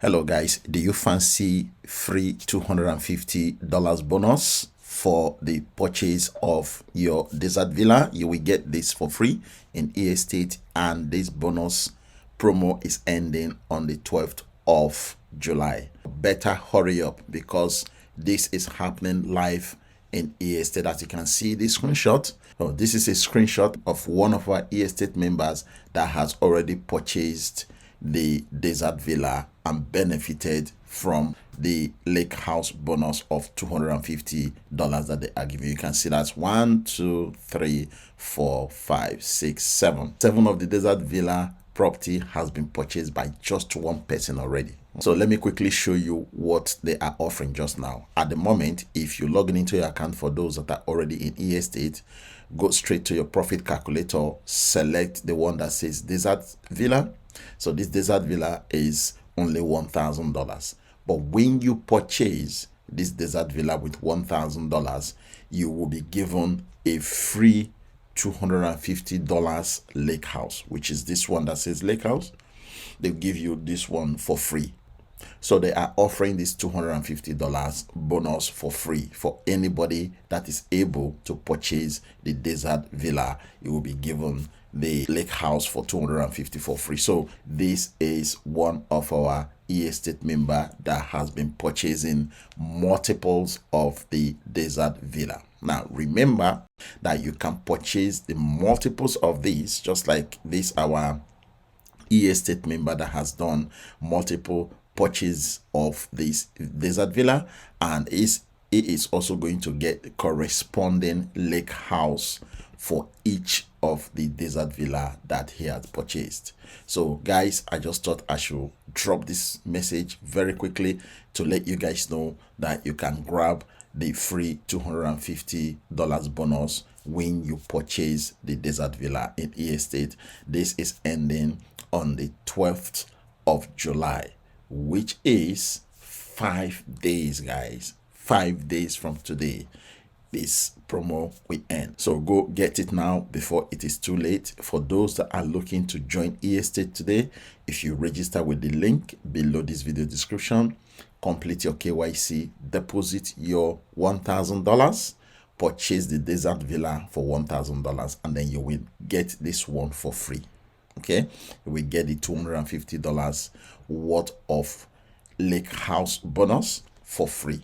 Hello guys, do you fancy free $250 bonus for the purchase of your desert villa? You will get this for free in eEstate, and this bonus promo is ending on the 12th of July. Better hurry up because this is happening live in eEstate. As you can see this screenshot, this is a screenshot of one of our eEstate members that has already purchased the desert villa and benefited from the lake house bonus of $250 that they are giving. You can see that's 1, 2, 3, 4, 5, 6, 7. 7 of the desert villa property has been purchased by just one person already. So let me quickly show you what they are offering just now. At the moment, if you log into your account, for those that are already in eEstate, go straight to your profit calculator, select the one that says desert villa. So this desert villa is only $1,000. But when you purchase this desert villa with $1,000, you will be given a free $250 lake house, which is this one that says lake house. They'll give you this one for free. So they are offering this $250 bonus for free for anybody that is able to purchase the desert villa. You will be given the lake house for $250 for free. So this is one of our eEstate member that has been purchasing multiples of the desert villa. Now remember that you can purchase the multiples of these, just like this our eEstate member that has done multiple purchase of this desert villa, and it is also going to get corresponding lake house for each of the desert villa that he has purchased. So guys, I just thought I should drop this message very quickly to let you guys know that you can grab the free $250 bonus when you purchase the desert villa in eEstate. This is ending on the 12th of July, which is 5 days, guys. 5 days from today, this promo will end. So go get it now before it is too late. For those that are looking to join eEstate today, if you register with the link below this video description, complete your KYC, deposit your $1,000, purchase the desert villa for $1,000, and then you will get this one for free. Okay, you will get the $250 worth of lake house bonus for free.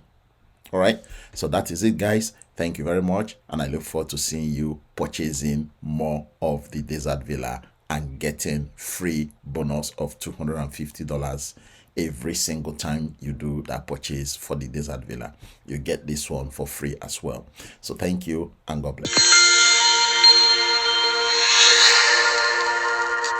All right, so that is it, guys. Thank you very much, and I look forward to seeing you purchasing more of the desert villa and getting free bonus of $250 every single time you do that purchase for the desert villa. You get this one for free as well. So thank you, and God bless.